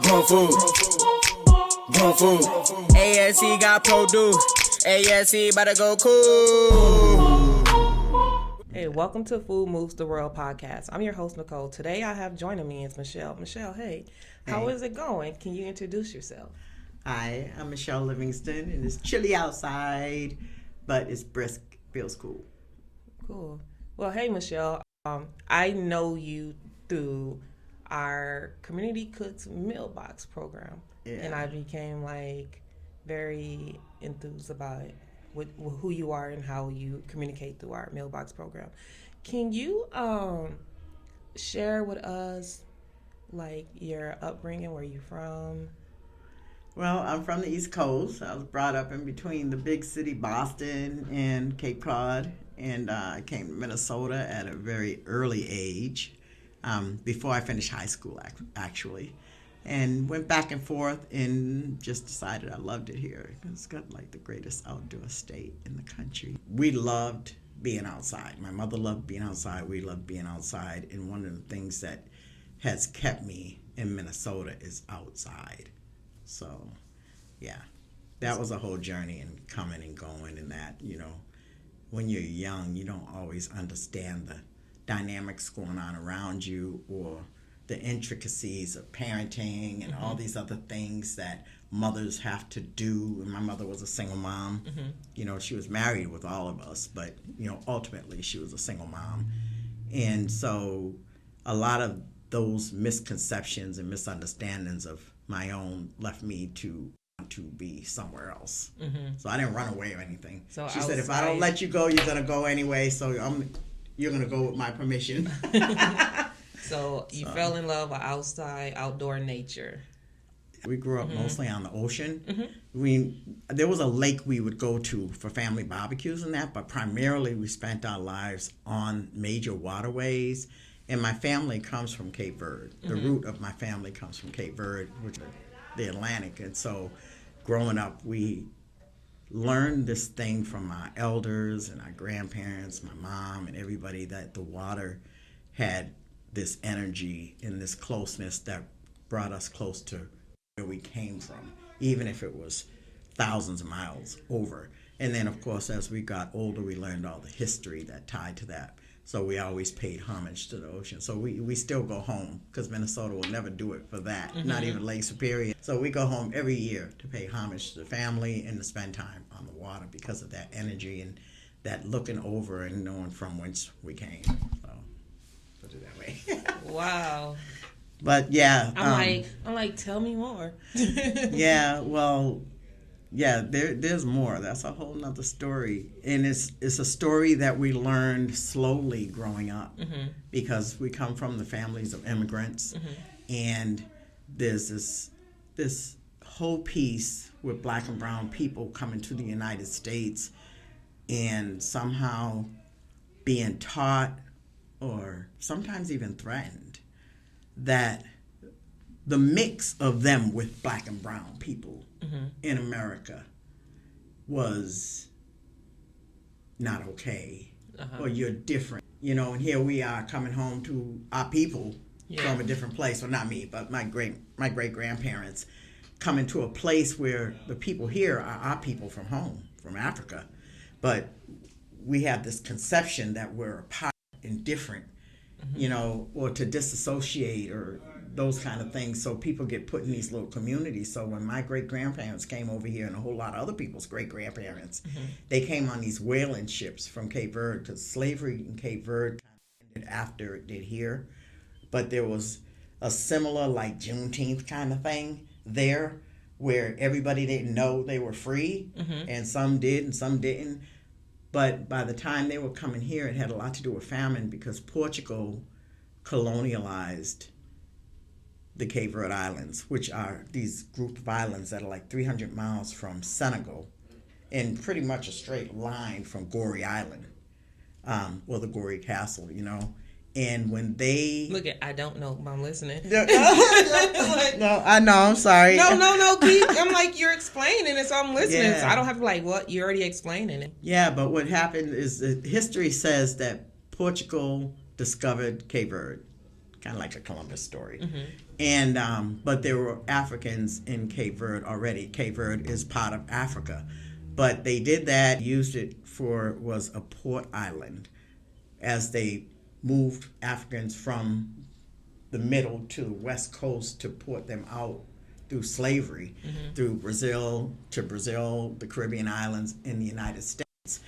Grown food. Grown food. ASC got produce. ASC about to go cool. Hey, welcome to Food Moves the World podcast. I'm your host, Nicole. Today I have joining me is Michele. Michele, hey, how is it going? Can you introduce yourself? Hi, I'm Michele Livingston, and it's chilly outside, but it's brisk, feels cool. Cool. Well, hey, Michele, I know you through our Community Cooks Meal Box program, and I became very enthused about it, with who you are and how you communicate through our Meal Box program. Can you share with us your upbringing, where you from? Well, I'm from the East Coast. I was brought up in between the big city, Boston, and Cape Cod, and I came to Minnesota at a very early age, before I finished high school, actually, and went back and forth and just decided I loved it here. It's got the greatest outdoor state in the country. We loved being outside. My mother loved being outside. We loved being outside, and one of the things that has kept me in Minnesota is outside. So, yeah, that was a whole journey, and coming and going, and that, when you're young, you don't always understand the dynamics going on around you or the intricacies of parenting and all these other things that mothers have to do. And my mother was a single mom. She was married with all of us, but, ultimately she was a single mom. And so a lot of those misconceptions and misunderstandings of my own left me to want to be somewhere else. So I didn't run away or anything. So she said, if I don't let you go, you're going to go anyway. So you're going to go with my permission. So you fell in love with outside, outdoor nature. We grew up mostly on the ocean. There was a lake we would go to for family barbecues and that, but primarily we spent our lives on major waterways. And my family comes from Cape Verde. The root of my family comes from Cape Verde, which is the Atlantic. And so growing up, we learned this thing from our elders and our grandparents, my mom, and everybody, that the water had this energy and this closeness that brought us close to where we came from, even if it was thousands of miles over. And then, of course, as we got older, we learned all the history that tied to that. So we always paid homage to the ocean. So we still go home, because Minnesota will never do it for that, not even Lake Superior. So we go home every year to pay homage to the family and to spend time on the water because of that energy and that looking over and knowing from whence we came. So put it that way. Wow. But yeah. I'm like, tell me more. Yeah, well, yeah, there's more. That's a whole nother story. And it's a story that we learned slowly growing up, because we come from the families of immigrants. And there's this whole piece with black and brown people coming to the United States and somehow being taught, or sometimes even threatened, that the mix of them with black and brown people in America was not okay, or you're different, and here we are coming home to our people from a different place. Well, not me, but my great grandparents coming to a place where the people here are our people from home, from Africa, but we have this conception that we're apart and different, or to disassociate or those kind of things. So people get put in these little communities. So when my great-grandparents came over here, and a whole lot of other people's great-grandparents, they came on these whaling ships from Cape Verde, because slavery in Cape Verde kind of ended after it did here. But there was a similar Juneteenth kind of thing there, where everybody didn't know they were free, and some did and some didn't. But by the time they were coming here, it had a lot to do with famine, because Portugal colonialized the Cape Verde Islands, which are these group of islands that are 300 miles from Senegal, in pretty much a straight line from Gorée Island, the Gorée Castle, And when they... Look I don't know, but I'm listening. No, I know, I'm sorry. No, keep, I'm you're explaining it, so I'm listening. So I don't have to what? You're already explaining it. Yeah, but what happened is history says that Portugal discovered Cape Verde, kind of like a Columbus story. And but there were Africans in Cape Verde already. Cape Verde is part of Africa, but they did that, used it for, was a port island, as they moved Africans from the middle to the west coast to port them out through slavery, through Brazil, the Caribbean islands, in the United States.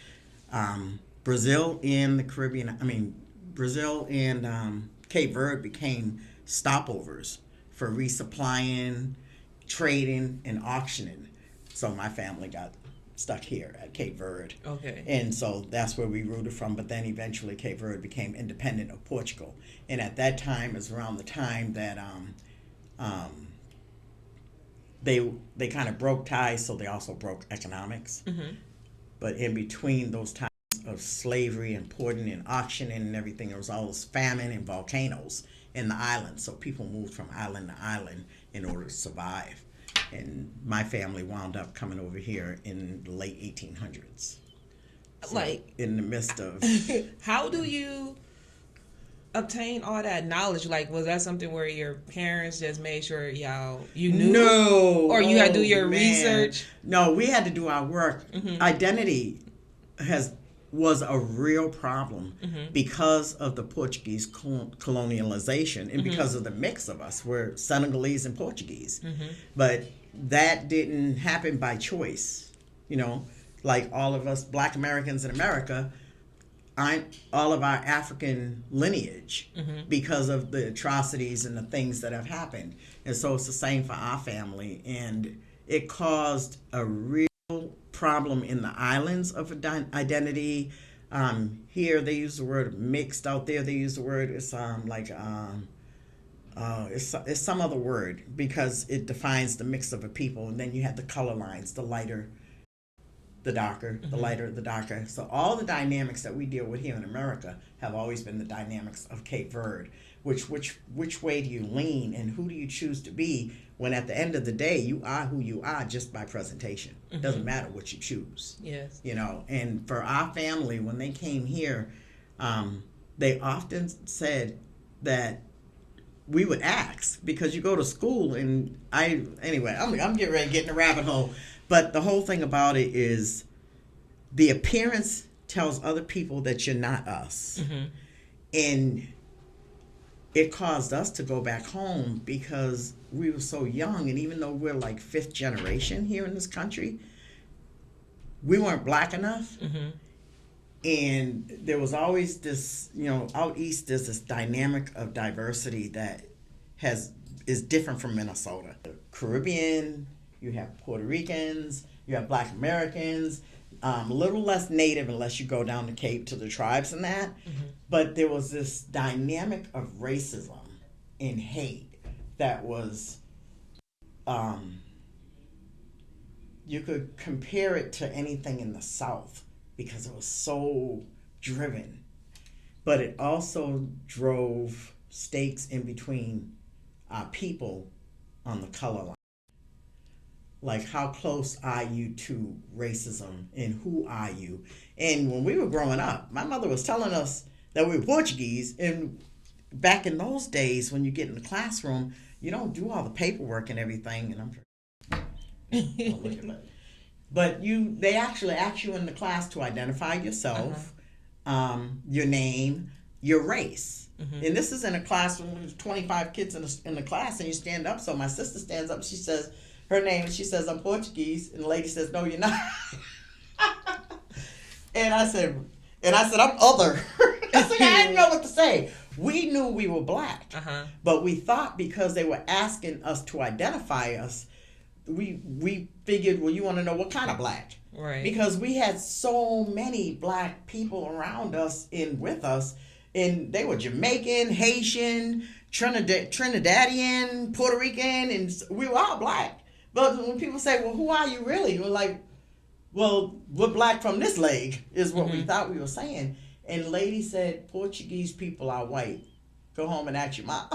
Brazil and the Caribbean, Brazil and Cape Verde became stopovers for resupplying, trading, and auctioning. So my family got stuck here at Cape Verde. Okay. And so that's where we rooted from. But then eventually Cape Verde became independent of Portugal. And at that time is around the time that they kind of broke ties, so they also broke economics. But in between those times of slavery and porting and auctioning and everything, there was all this famine and volcanoes in the island. So people moved from island to island in order to survive. And my family wound up coming over here in the late 1800s. So Like, in the midst of... how do you obtain all that knowledge? Like, was that something where your parents just made sure you knew? No. Or you had to do your research? No, we had to do our work. Identity was a real problem because of the Portuguese colonialization and because of the mix of us. We're Senegalese and Portuguese. But that didn't happen by choice. You know, like all of us Black Americans in America, all of our African lineage because of the atrocities and the things that have happened. And so it's the same for our family. And it caused a real problem in the islands of identity. Here they use the word mixed. Out there they use the word, it's it's some other word because it defines the mix of a people. And then you have the color lines, the lighter, the darker, the lighter, the darker. So all the dynamics that we deal with here in America have always been the dynamics of Cape Verde. Which way do you lean and who do you choose to be, when at the end of the day you are who you are just by presentation. It doesn't matter what you choose. Yes. You know, and for our family, when they came here, they often said that we would ask, because you go to school and I'm getting ready to get in a rabbit hole. But the whole thing about it is the appearance tells other people that you're not us. And it caused us to go back home because we were so young. And even though we're like fifth generation here in this country, we weren't Black enough. And there was always this, out east, there's this dynamic of diversity that is different from Minnesota. The Caribbean, you have Puerto Ricans, you have Black Americans, a little less Native unless you go down the Cape to the tribes and that. But there was this dynamic of racism and hate that was, you could compare it to anything in the South because it was so driven. But it also drove stakes in between our people on the color line. Like, how close are you to racism and who are you? And when we were growing up, my mother was telling us that we were Portuguese. And back in those days, when you get in the classroom, you don't do all the paperwork and everything. And I'm look at that. But they actually ask you in the class to identify yourself, your name, your race. And this is in a classroom with 25 kids in the class, and you stand up. So my sister stands up, she says her name, and she says, "I'm Portuguese." And the lady says, "No, you're not." And I said, "I'm other." I didn't know what to say. We knew we were Black, but we thought because they were asking us to identify us, we figured, well, you want to know what kind of Black. Right. Because we had so many Black people around us and with us, and they were Jamaican, Haitian, Trinidadian, Puerto Rican, and we were all Black. But when people say, well, who are you really? We're like, well, we're Black from this leg, is what we thought we were saying. And the lady said, Portuguese people are white. Go home and ask your mom.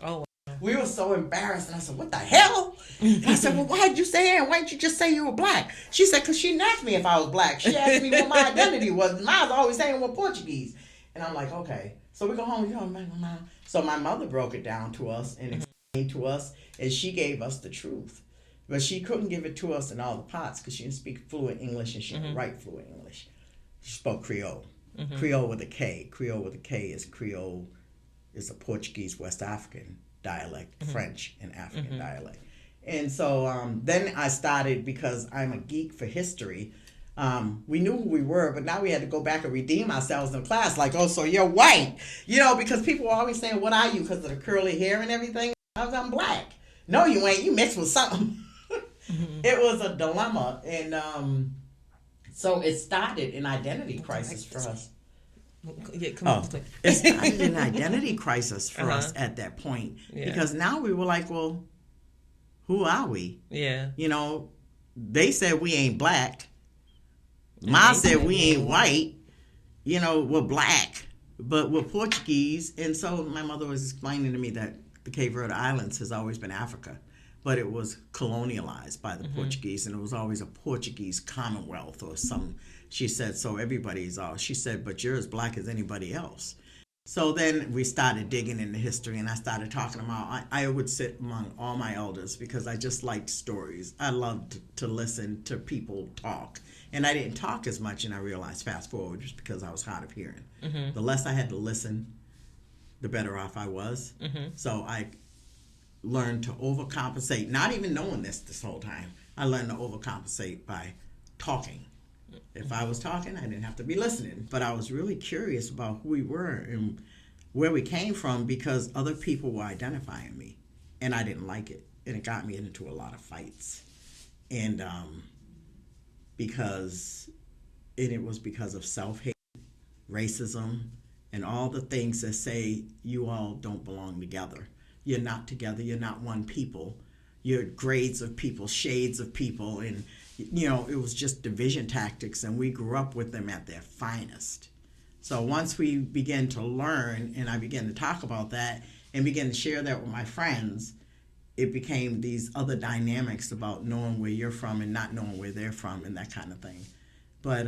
Oh. We were so embarrassed. And I said, what the hell? And I said, well, why'd you say that? Why didn't you just say you were Black? She said, because she didn't ask me if I was Black. She asked me what my identity was. And I was always saying we're Portuguese. And I'm like, okay. So we go home. So my mother broke it down to us and to us, and she gave us the truth. But she couldn't give it to us in all the parts because she didn't speak fluent English and she didn't write fluent English. She spoke Creole. Creole with a K. Creole with a K is Creole is a Portuguese West African dialect, French and African dialect. And so then I started, because I'm a geek for history, we knew who we were, but now we had to go back and redeem ourselves in class. Like, oh, so you're white. Because people were always saying, what are you? Because of the curly hair and everything. I'm black. No, you ain't. You mixed with something. It was a dilemma. And so it started an identity crisis for us. Yeah, come on. It started an identity crisis for us at that point. Yeah. Because now we were like, well, who are we? Yeah. They said we ain't black. Ma said we ain't white. We're black, but we're Portuguese. And so my mother was explaining to me that the Cape Verde Islands has always been Africa, but it was colonialized by the Portuguese, and it was always a Portuguese Commonwealth or some. She said, so everybody's all. She said, but you're as black as anybody else. So then we started digging into history, and I started talking about, I would sit among all my elders because I just liked stories. I loved to listen to people talk. And I didn't talk as much, and I realized fast forward just because I was hard of hearing. The less I had to listen, the better off I was. So I learned to overcompensate, not even knowing this whole time. I learned to overcompensate by talking. If I was talking, I didn't have to be listening. But I was really curious about who we were and where we came from because other people were identifying me. And I didn't like it. And it got me into a lot of fights. And it was because of self-hate, racism, and all the things that say you all don't belong together. You're not together. You're not one people. You're grades of people, shades of people, and it was just division tactics, and we grew up with them at their finest. So once we began to learn, and I began to talk about that and began to share that with my friends, it became these other dynamics about knowing where you're from and not knowing where they're from and that kind of thing. But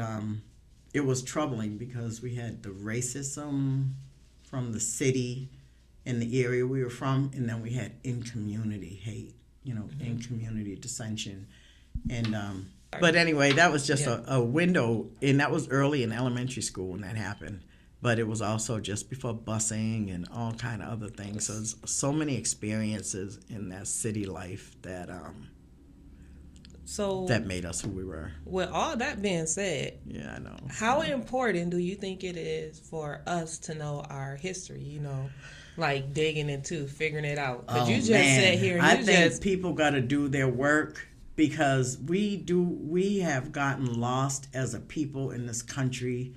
it was troubling because we had the racism from the city and the area we were from, and then we had in-community hate, in-community dissension. And but anyway, that was just a window, and that was early in elementary school when that happened. But it was also just before busing and all kind of other things. So there's so many experiences in that city life that that made us who we were. With all that being said, yeah, I know. How important do you think it is for us to know our history? Like digging into, figuring it out. Because you just sat here and I think people got to do their work. Because we have gotten lost as a people in this country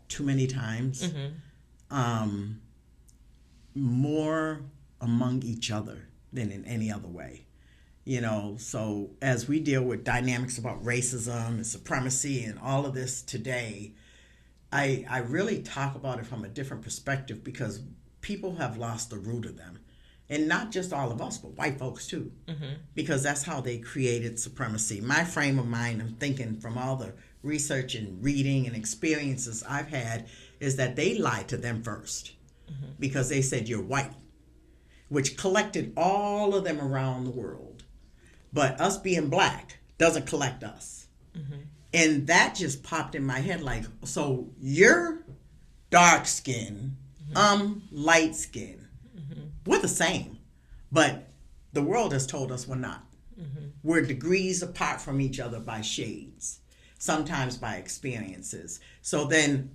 too many times, more among each other than in any other way. So as we deal with dynamics about racism and supremacy and all of this today, I really talk about it from a different perspective because people have lost the root of them. And not just all of us, but white folks too, because that's how they created supremacy. My frame of mind, I'm thinking from all the research and reading and experiences I've had, is that they lied to them first because they said you're white, which collected all of them around the world. But us being black doesn't collect us. And that just popped in my head like, so you're dark skin, I'm light skin. We're the same, but the world has told us we're not. We're degrees apart from each other by shades, sometimes by experiences. So then,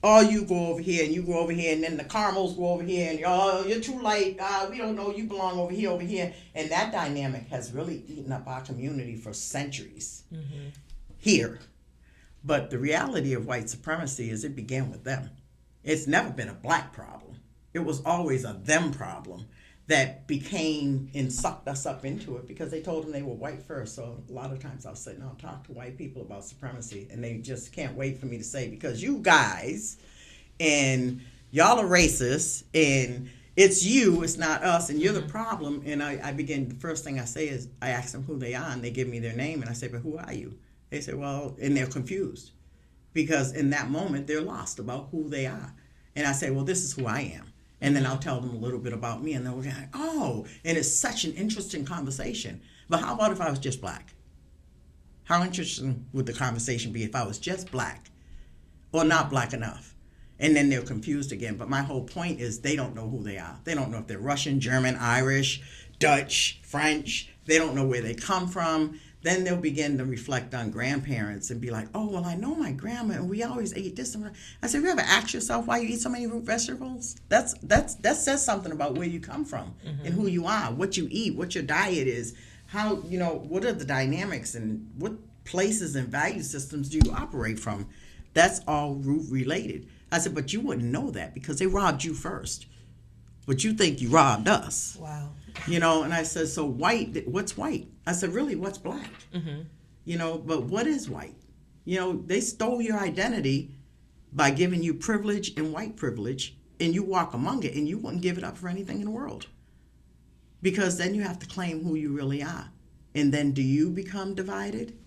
you go over here and you go over here, and then the caramels go over here, and you're too light. We don't know, you belong over here. And that dynamic has really eaten up our community for centuries here. But the reality of white supremacy is it began with them. It's never been a black problem. It was always a them problem that became and sucked us up into it because they told them they were white first. So a lot of times I'll sit and I'll talk to white people about supremacy, and they just can't wait for me to say, because you guys and y'all are racist and it's you, it's not us, and you're the problem. And the first thing I say is I ask them who they are, and they give me their name, and I say, but who are you? They say, well, and they're confused because in that moment they're lost about who they are. And I say, well, this is who I am. And then I'll tell them a little bit about me, and they'll be like, oh, and it's such an interesting conversation. But how about if I was just black? How interesting would the conversation be if I was just black or not black enough? And then they're confused again. But my whole point is they don't know who they are. They don't know if they're Russian, German, Irish, Dutch, French. They don't know where they come from. Then they'll begin to reflect on grandparents and be like, oh, well, I know my grandma, and we always ate this. I said, you ever ask yourself why you eat so many root vegetables? That says something about where you come from and who you are, what you eat, what your diet is, how, what are the dynamics and what places and value systems do you operate from? That's all root related. I said, but you wouldn't know that because they robbed you first. But you think you robbed us. Wow. And I said, so white, what's white? I said, really, what's black? But what is white? They stole your identity by giving you privilege and white privilege, and you walk among it, and you wouldn't give it up for anything in the world. Because then you have to claim who you really are. And then do you become divided?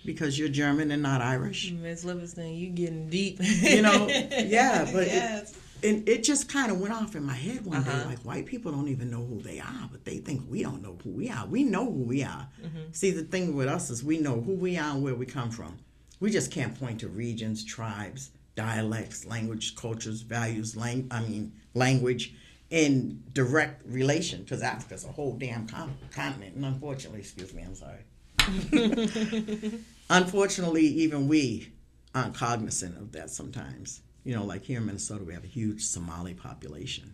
Because you're German and not Irish? Ms. Livingston, you getting deep. Yeah, but yes. it just kind of went off in my head one day. Like, white people don't even know who they are, but they think we don't know who we are. We know who we are. See, the thing with us is we know who we are and where we come from. We just can't point to regions, tribes, dialects, language, cultures, values, language in direct relation, because Africa's a whole damn continent. And unfortunately, I'm sorry. Unfortunately, even we aren't cognizant of that sometimes. Like here in Minnesota, we have a huge Somali population.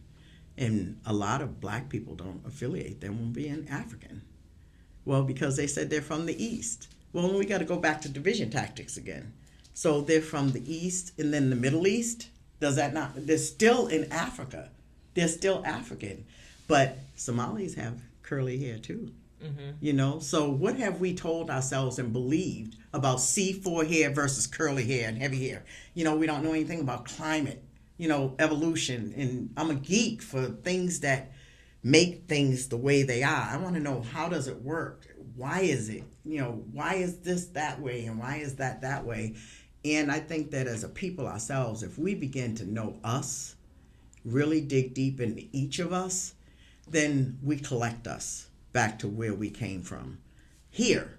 And a lot of black people don't affiliate them with being African. Well, because they said they're from the East. Well, we got to go back to division tactics again. So they're from the East and then the Middle East. Does that not? They're still in Africa. They're still African. But Somalis have curly hair too. So what have we told ourselves and believed about C4 hair versus curly hair and heavy hair? We don't know anything about climate, evolution. And I'm a geek for things that make things the way they are. I want to know, how does it work? Why is it? Why is this that way and why is that way? And I think that as a people ourselves, if we begin to know us, really dig deep into each of us, then we collect us back to where we came from. Here,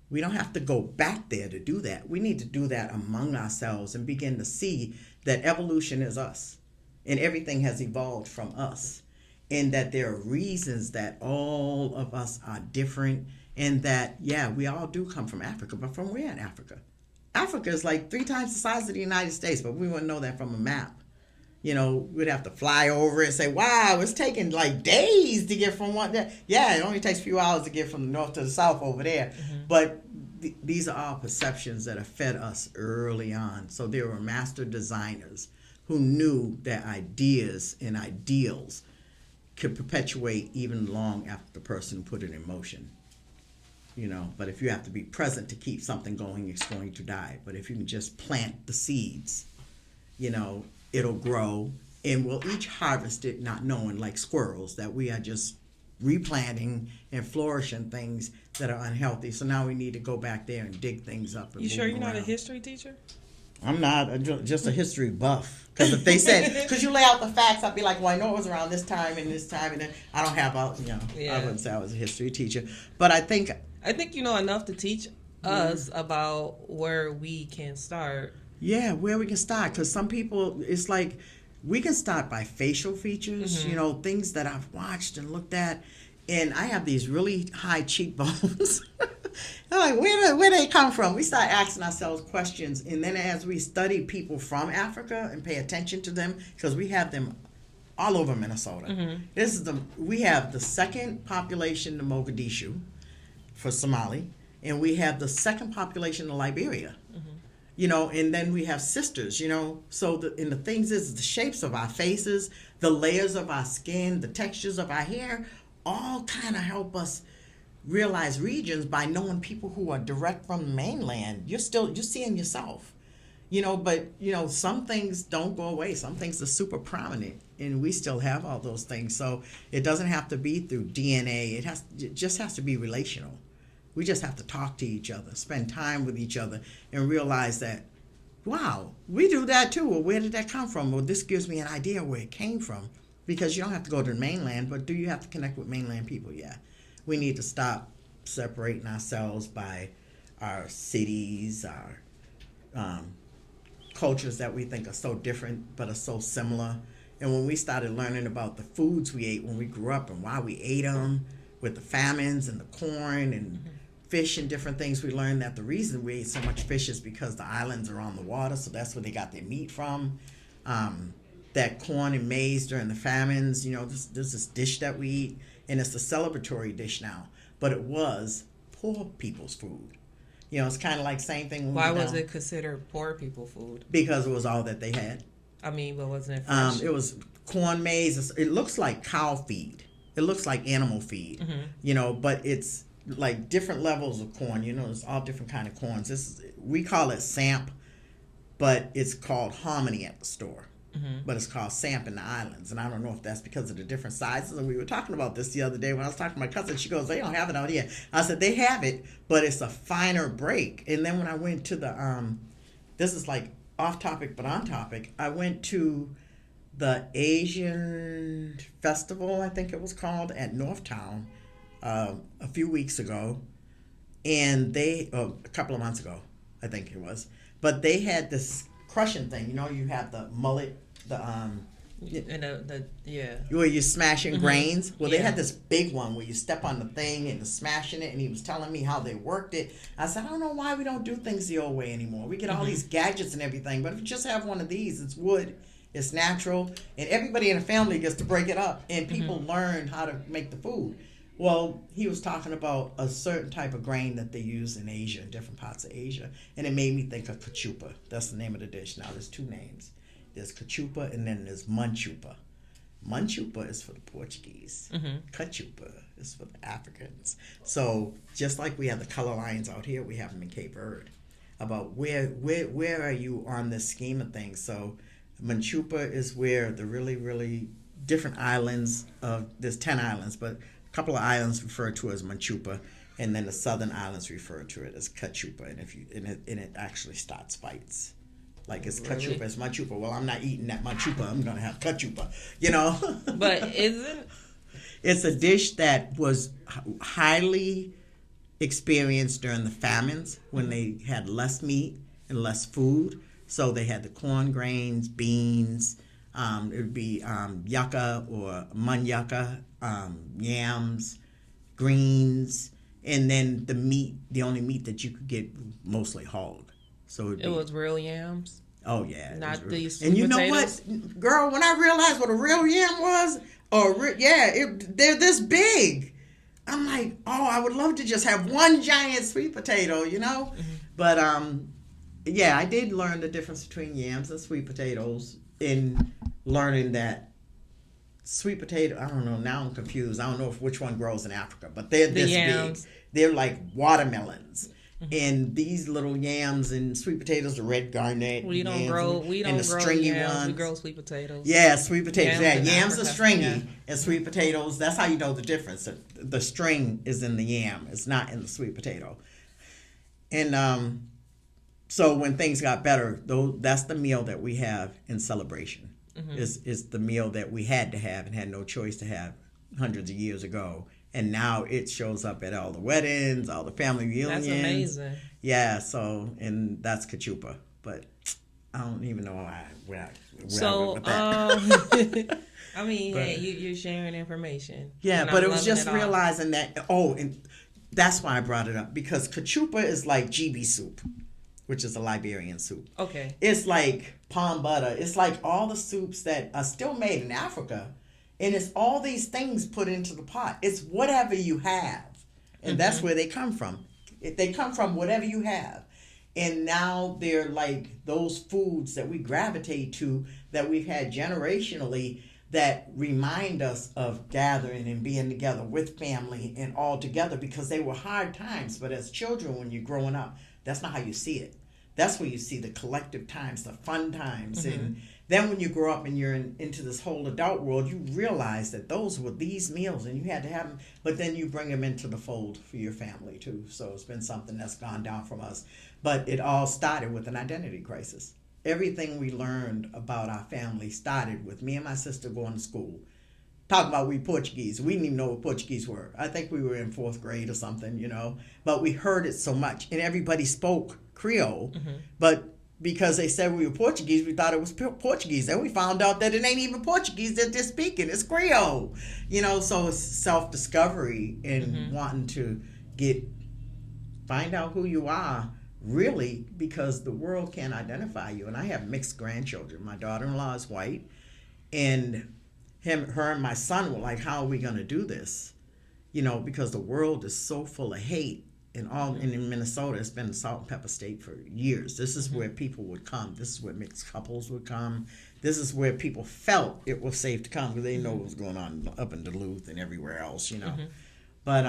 we don't have to go back there to do that. We need to do that among ourselves and begin to see that evolution is us and everything has evolved from us, and that there are reasons that all of us are different, and that, yeah, we all do come from Africa, but from where in Africa? Africa is like 3 times the size of the United States, but we wouldn't know that from a map. We'd have to fly over it and say, wow, it's taking like days to get from one there. Yeah, it only takes a few hours to get from the north to the south over there. But these are all perceptions that have fed us early on. So there were master designers who knew that ideas and ideals could perpetuate even long after the person put it in motion. But if you have to be present to keep something going, it's going to die. But if you can just plant the seeds, it'll grow, and we'll each harvest it not knowing, like squirrels, that we are just replanting and flourishing things that are unhealthy. So now we need to go back there and dig things up. And you sure you're around. not a history teacher? I'm not just a history buff. Because if they said, could you lay out the facts, I'd be like, well, I know it was around this time, and then I don't have I wouldn't say I was a history teacher. But I think you know enough to teach us about where we can start. Yeah, where we can start. Because some people, it's like, we can start by facial features, things that I've watched and looked at. And I have these really high cheekbones. I'm like, where they come from? We start asking ourselves questions. And then as we study people from Africa and pay attention to them, because we have them all over Minnesota. We have the second population in Mogadishu for Somali. And we have the second population in Liberia. And then we have sisters, So the things is the shapes of our faces, the layers of our skin, the textures of our hair, all kind of help us realize regions by knowing people who are direct from the mainland. You're seeing yourself, but some things don't go away. Some things are super prominent, and we still have all those things. So it doesn't have to be through DNA. It just has to be relational. We just have to talk to each other, spend time with each other, and realize that, wow, we do that too. Well, where did that come from? Well, this gives me an idea where it came from. because you don't have to go to the mainland, but do you have to connect with mainland people? Yeah. We need to stop separating ourselves by our cities, our cultures that we think are so different but are so similar. And when we started learning about the foods we ate when we grew up and why we ate them, with the famines and the corn and fish and different things, we learned that the reason we ate so much fish is because the islands are on the water, so that's where they got their meat from. That corn and maize during the famines, there's this dish that we eat, and it's a celebratory dish now, but it was poor people's food. It's kind of like same thing. Why was it considered poor people food? Because it was all that they had. I mean, but wasn't it fresh? It was corn, maize. It looks like cow feed. It looks like animal feed, but it's like different levels of corn. There's all different kind of corns. We call it samp, but it's called harmony at the store. But it's called samp in the islands. And I don't know if that's because of the different sizes. And we were talking about this the other day when I was talking to my cousin. She goes, they don't have it out here. I said, they have it, but it's a finer break. And then when I went to the, this is like off topic but on topic, I went to the Asian Festival, I think it was called, at Northtown a few weeks ago. And a couple of months ago, I think it was. But they had this crushing thing. You have the mullet, where you're smashing grains. Well, they had this big one where you step on the thing and smashing it, and he was telling me how they worked it. I said, I don't know why we don't do things the old way anymore. We get all these gadgets and everything, but if you just have one of these, it's wood, it's natural, and everybody in the family gets to break it up, and people learn how to make the food. Well, he was talking about a certain type of grain that they use in Asia, in different parts of Asia, and it made me think of cachupa. That's the name of the dish. Now, there's two names. There's cachupa, and then there's manchupa. Manchupa is for the Portuguese. Cachupa is for the Africans. So just like we have the color lines out here, we have them in Cape Verde. About where are you on this scheme of things? So manchupa is where the really, really different islands there's 10 islands, but a couple of islands referred to as manchupa, and then the southern islands refer to it as cachupa, and it actually starts fights. Like it's cachupa, it's manchupa. Well, I'm not eating that manchupa. I'm gonna have cachupa. But isn't it's a dish that was highly experienced during the famines when they had less meat and less food. So they had the corn grains, beans. It would be yucca or munyucca, yams, greens, and then the meat. The only meat that you could get mostly hog. So it was real yams. Oh yeah, not these sweet and you potatoes. know what, girl? When I realized what a real yam was, they're this big. I'm like, I would love to just have one giant sweet potato, But I did learn the difference between yams and sweet potatoes in learning that sweet potato. I don't know. Now I'm confused. I don't know which one grows in Africa, but they're this big. They're like watermelons. And these little yams and sweet potatoes, the red garnet. We don't grow stringy yams. ones. We grow sweet potatoes. Yeah, sweet potatoes. Yams are stringy, yeah. And sweet potatoes. That's how you know the difference. The string is in the yam. It's not in the sweet potato. And so when things got better, that's the meal that we have in celebration. Is the meal that we had to have and had no choice to have hundreds of years ago. And now it shows up at all the weddings, all the family reunions. That's amazing. Yeah, and that's cachupa. But I don't even know where I went with that. I mean, you're sharing information. Yeah, but it was just realizing that, and that's why I brought it up. Because cachupa is like GB soup, which is a Liberian soup. Okay. It's like palm butter. It's like all the soups that are still made in Africa. And it's all these things put into the pot. It's whatever you have. And that's where they come from. They come from whatever you have. And now they're like those foods that we gravitate to that we've had generationally that remind us of gathering and being together with family and all together because they were hard times. But as children, when you're growing up, that's not how you see it. That's where you see the collective times, the fun times. And then when you grow up and you're into this whole adult world, you realize that those were these meals and you had to have them, but then you bring them into the fold for your family too. So it's been something that's gone down from us. But it all started with an identity crisis. Everything we learned about our family started with me and my sister going to school talk about we Portuguese. We didn't even know what Portuguese were. I think we were in 4th grade or something, but we heard it so much, and everybody spoke Creole, but because they said we were Portuguese, we thought it was Portuguese. Then we found out that it ain't even Portuguese that they're speaking. It's Creole. So it's self-discovery and wanting to find out who you are, really, because the world can't identify you. And I have mixed grandchildren. My daughter-in-law is white, and her and my son were like, how are we going to do this? Because the world is so full of hate. And in Minnesota, it's been a salt and pepper state for years. This is where people would come. This is where mixed couples would come. This is where people felt it was safe to come because they know what was going on up in Duluth and everywhere else, But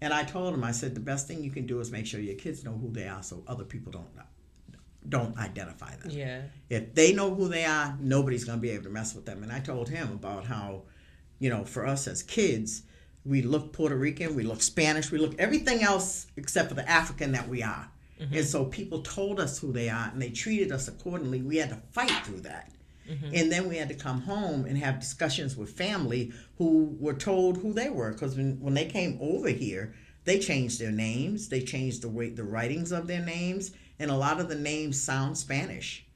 and I told him, I said, the best thing you can do is make sure your kids know who they are, so other people don't identify them. Yeah. If they know who they are, nobody's going to be able to mess with them. And I told him about how, for us as kids, we look Puerto Rican, we look Spanish, we look everything else except for the African that we are. And so people told us who they are, and they treated us accordingly. We had to fight through that. And then we had to come home and have discussions with family who were told who they were. Because when they came over here, they changed their names. They changed the writings of their names. And a lot of the names sound Spanish.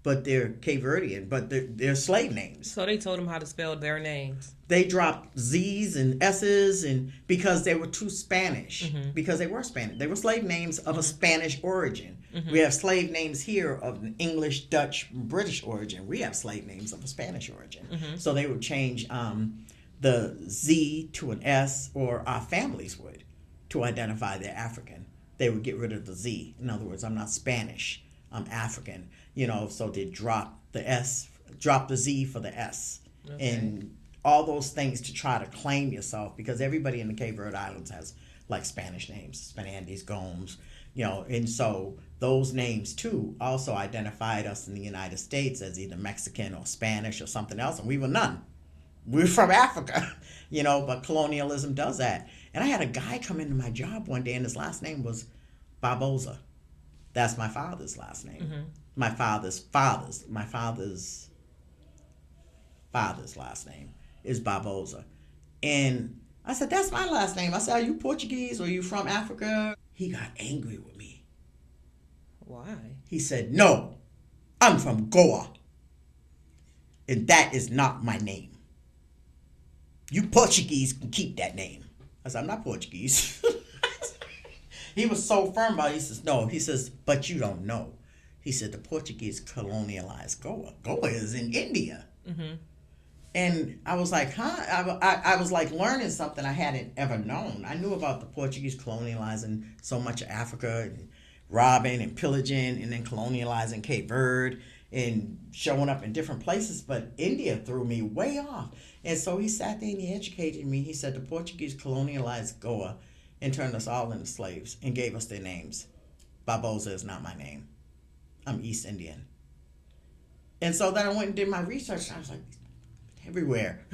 But they're Cape Verdean, but they're slave names. So they told them how to spell their names. They dropped Z's and S's and because they were too Spanish. Because they were Spanish. They were slave names of a Spanish origin. We have slave names here of an English, Dutch, British origin. We have slave names of a Spanish origin. So they would change the Z to an S, or our families would, to identify they're African. They would get rid of the Z. In other words, I'm not Spanish. I'm African, so they drop the Z for the S. Okay. And all those things to try to claim yourself, because everybody in the Cape Verde Islands has like Spanish names, Spaniards, Gomes, and so those names too also identified us in the United States as either Mexican or Spanish or something else, and we were none. We were from Africa, but colonialism does that. And I had a guy come into my job one day, and his last name was Barbosa. That's my father's last name. My father's father's last name is Barbosa. And I said, that's my last name. I said, are you Portuguese or are you from Africa? He got angry with me. Why? He said, no, I'm from Goa. And that is not my name. You Portuguese can keep that name. I said, I'm not Portuguese. He was so firm about it. He says, no. He says, but you don't know. He said, the Portuguese colonialized Goa. Goa is in India. And I was like, huh? I was like learning something I hadn't ever known. I knew about the Portuguese colonializing so much of Africa and robbing and pillaging and then colonializing Cape Verde and showing up in different places. But India threw me way off. And so he sat there and he educated me. He said, the Portuguese colonialized Goa and turned us all into slaves and gave us their names. Barbosa is not my name. I'm East Indian. And so then I went and did my research, and I was like, everywhere.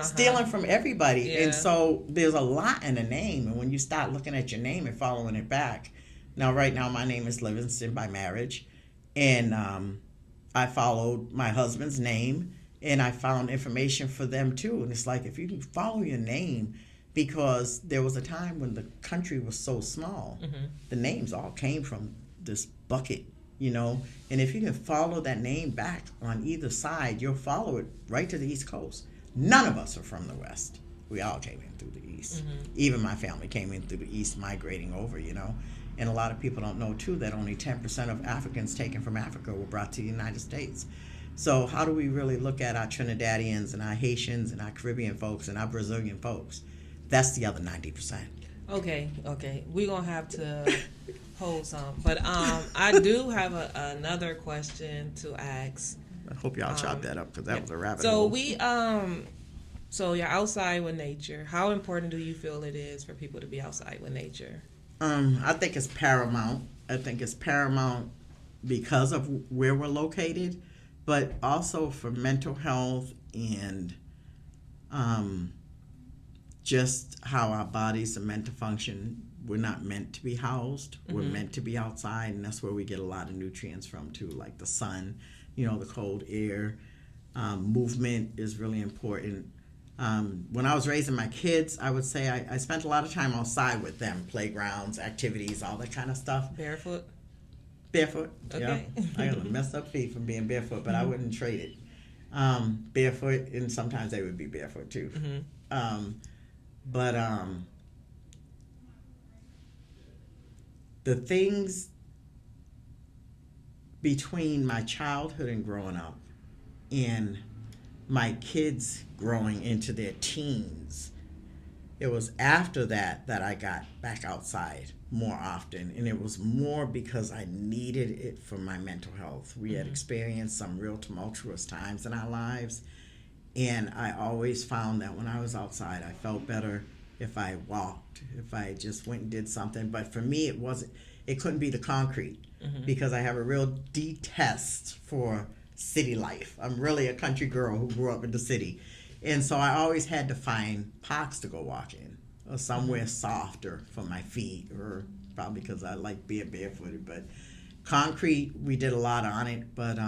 Stealing from everybody. Yeah. And so there's a lot in a name. And when you start looking at your name and following it back, now right now my name is Livingston by marriage. And I followed my husband's name, and I found information for them too. And it's like, if you can follow your name, because there was a time when the country was so small, the names all came from this bucket, and if you can follow that name back on either side, you'll follow it right to the East Coast. None of us are from the West. We all came in through the East. Even my family came in through the East, migrating over, And a lot of people don't know, too, that only 10% of Africans taken from Africa were brought to the United States. So how do we really look at our Trinidadians and our Haitians and our Caribbean folks and our Brazilian folks? That's the other 90%. Okay. We're going to have to hold some. But I do have another question to ask. I hope y'all chop that up, because that was a rabbit hole. So you're outside with nature. How important do you feel it is for people to be outside with nature? I think it's paramount. I think it's paramount because of where we're located, but also for mental health and just how our bodies are meant to function. We're not meant to be housed. We're meant to be outside, and that's where we get a lot of nutrients from too, like the sun, the cold air. Movement is really important. When I was raising my kids, I would say I spent a lot of time outside with them, playgrounds, activities, all that kind of stuff. Barefoot? Barefoot, Okay. yeah. I got messed up feet from being barefoot, but I wouldn't trade it. Barefoot, and sometimes they would be barefoot too. But the things between my childhood and growing up and my kids growing into their teens, it was after that I got back outside more often, and it was more because I needed it for my mental health. We had experienced some real tumultuous times in our lives, and I always found that when I was outside, I felt better if I walked, if I just went and did something. But for me, it couldn't be the concrete, because I have a real detest for city life. I'm really a country girl who grew up in the city. And so I always had to find parks to go walk in, or somewhere softer for my feet, or probably because I like being barefooted. But concrete, we did a lot on it, but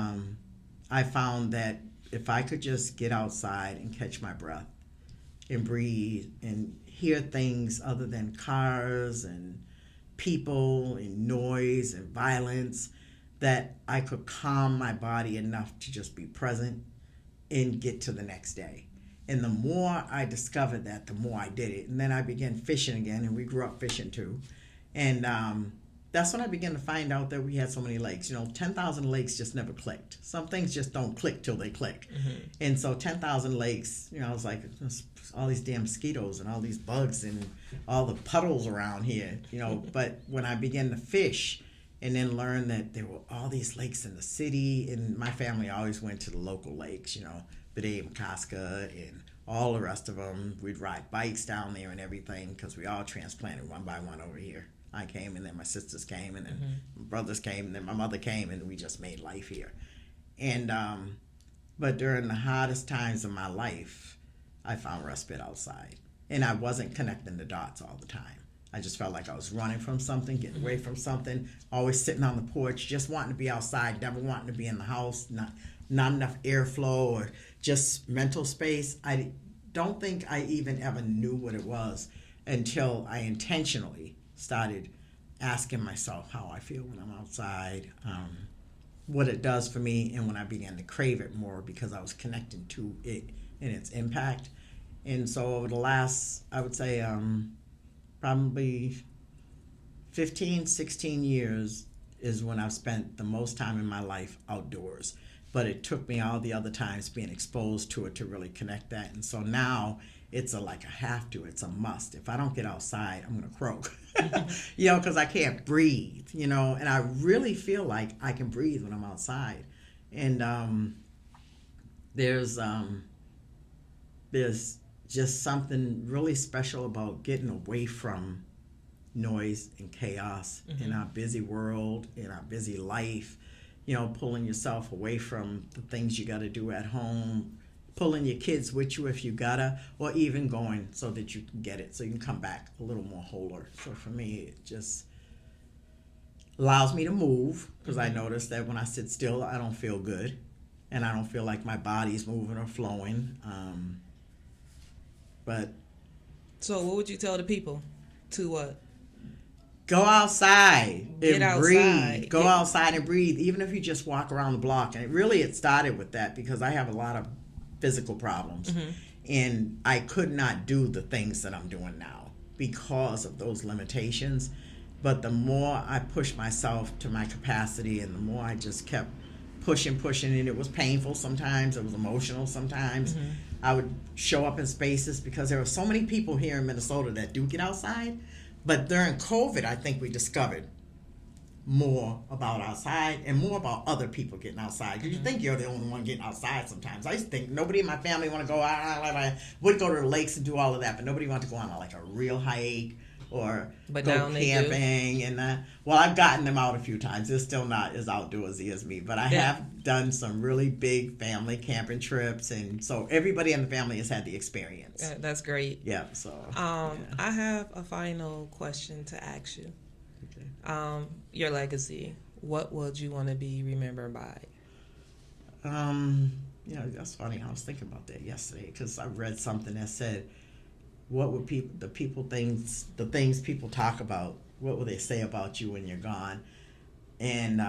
I found that if I could just get outside and catch my breath and breathe and hear things other than cars and people and noise and violence, that I could calm my body enough to just be present and get to the next day. And the more I discovered that, the more I did it. And then I began fishing again, and we grew up fishing too. And that's when I began to find out that we had so many lakes. 10,000 lakes just never clicked. Some things just don't click till they click. And so 10,000 lakes, I was like, all these damn mosquitoes and all these bugs and all the puddles around here, But when I began to fish and then learn that there were all these lakes in the city, and my family always went to the local lakes, Bede and Casca and all the rest of them. We'd ride bikes down there and everything, because we all transplanted one by one over here. I came, and then my sisters came, and then my brothers came, and then my mother came, and we just made life here. And but during the hardest times of my life, I found respite outside, and I wasn't connecting the dots all the time. I just felt like I was running from something, getting away from something, always sitting on the porch, just wanting to be outside, never wanting to be in the house, not enough airflow or just mental space. I don't think I even ever knew what it was until I intentionally started asking myself how I feel when I'm outside, what it does for me, and when I began to crave it more because I was connected to it and its impact. And so over the last, I would say, probably 15, 16 years is when I've spent the most time in my life outdoors. But it took me all the other times being exposed to it to really connect that. And so now it's like a have to, it's a must. If I don't get outside, I'm going to croak, because I can't breathe, and I really feel like I can breathe when I'm outside. And there's just something really special about getting away from noise and chaos in our busy world, in our busy life. Pulling yourself away from the things you got to do at home, pulling your kids with you if you gotta, or even going so that you can get it, so you can come back a little more wholer. So for me, it just allows me to move, because I notice that when I sit still, I don't feel good, and I don't feel like my body's moving or flowing. But so what would you tell the people to what? Go outside and breathe. Go Yeah. outside and breathe, even if you just walk around the block. And it started with that, because I have a lot of physical problems. And I could not do the things that I'm doing now because of those limitations. But the more I pushed myself to my capacity, and the more I just kept pushing, and it was painful sometimes, it was emotional sometimes. I would show up in spaces, because there are so many people here in Minnesota that do get outside. But during COVID, I think we discovered more about outside and more about other people getting outside. Because you think you're the only one getting outside sometimes. I used to think nobody in my family want to go out. Would go to the lakes and do all of that, but nobody wanted to go on like a real hike or But go now they camping. And I've gotten them out a few times. They're still not as outdoorsy as me, but I have done some really big family camping trips, and so everybody in the family has had the experience. That's great. Yeah. So I have a final question to ask you. Okay. Your legacy. What would you want to be remembered by? that's funny. I was thinking about that yesterday because I read something that said, what would the things people talk about, what will they say about you when you're gone? And,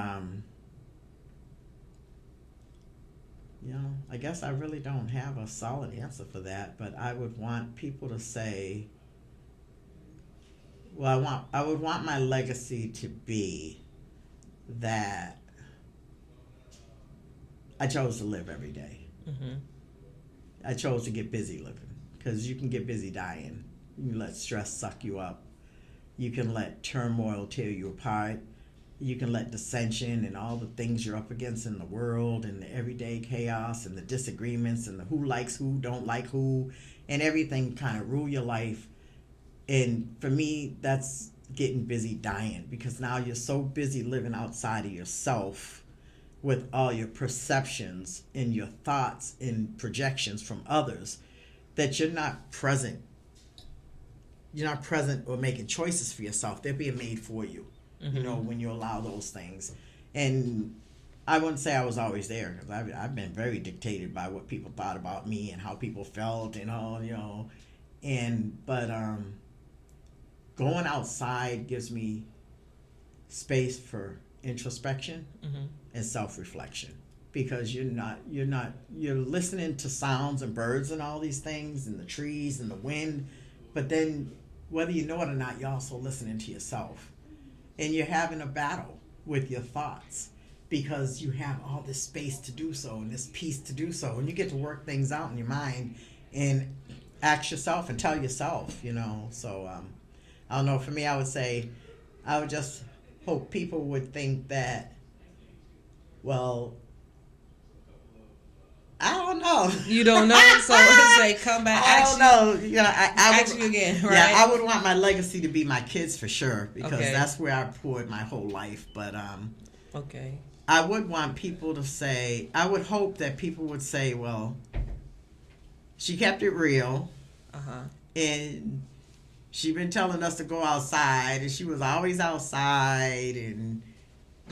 I guess I really don't have a solid answer for that, but I would want people to say, I would want my legacy to be that I chose to live every day. Mm-hmm. I chose to get busy living, because you can get busy dying. You can let stress suck you up. You can let turmoil tear you apart. You can let dissension and all the things you're up against in the world and the everyday chaos and the disagreements and the who likes who, don't like who, and everything kind of rule your life. And for me, that's getting busy dying, because now you're so busy living outside of yourself with all your perceptions and your thoughts and projections from others that you're not present. You're not present or making choices for yourself. They're being made for you, when you allow those things. And I wouldn't say I was always there, because I've been very dictated by what people thought about me and how people felt and all, but going outside gives me space for introspection and self-reflection, because you're listening to sounds and birds and all these things and the trees and the wind, but then whether you know it or not, you're also listening to yourself, and you're having a battle with your thoughts, because you have all this space to do so and this peace to do so, and you get to work things out in your mind and ask yourself and tell yourself, so I don't know, for me, I would say I would just hope people would think that, well, I don't know. You don't know, so it's like, come back. I don't know. I ask you again, right? Yeah, I would want my legacy to be my kids for sure, because that's where I poured my whole life. But okay, I would want people to say, I would hope that people would say, well, she kept it real, and she been telling us to go outside, and she was always outside, and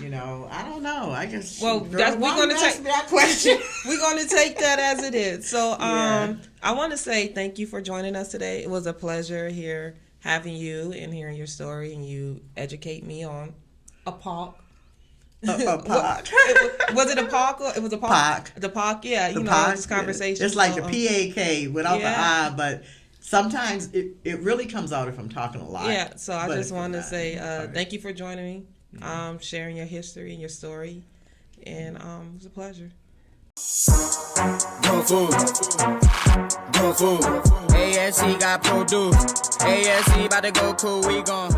I don't know. I guess. Well, we're going to take that question. We're going to take that as it is. So, Yeah. I want to say thank you for joining us today. It was a pleasure here having you and hearing your story, and you educate me on a park. A park. Was it a park? Or it was a park. Park. The park, yeah. The park, this conversation. It's like the PAK without the I, but sometimes it really comes out if I'm talking a lot. Yeah, so I just want to say sorry. thank you for joining me, sharing your history and your story, and it was a pleasure. Go food. Go food. ASC got produced. ASC about to go cool. We gon'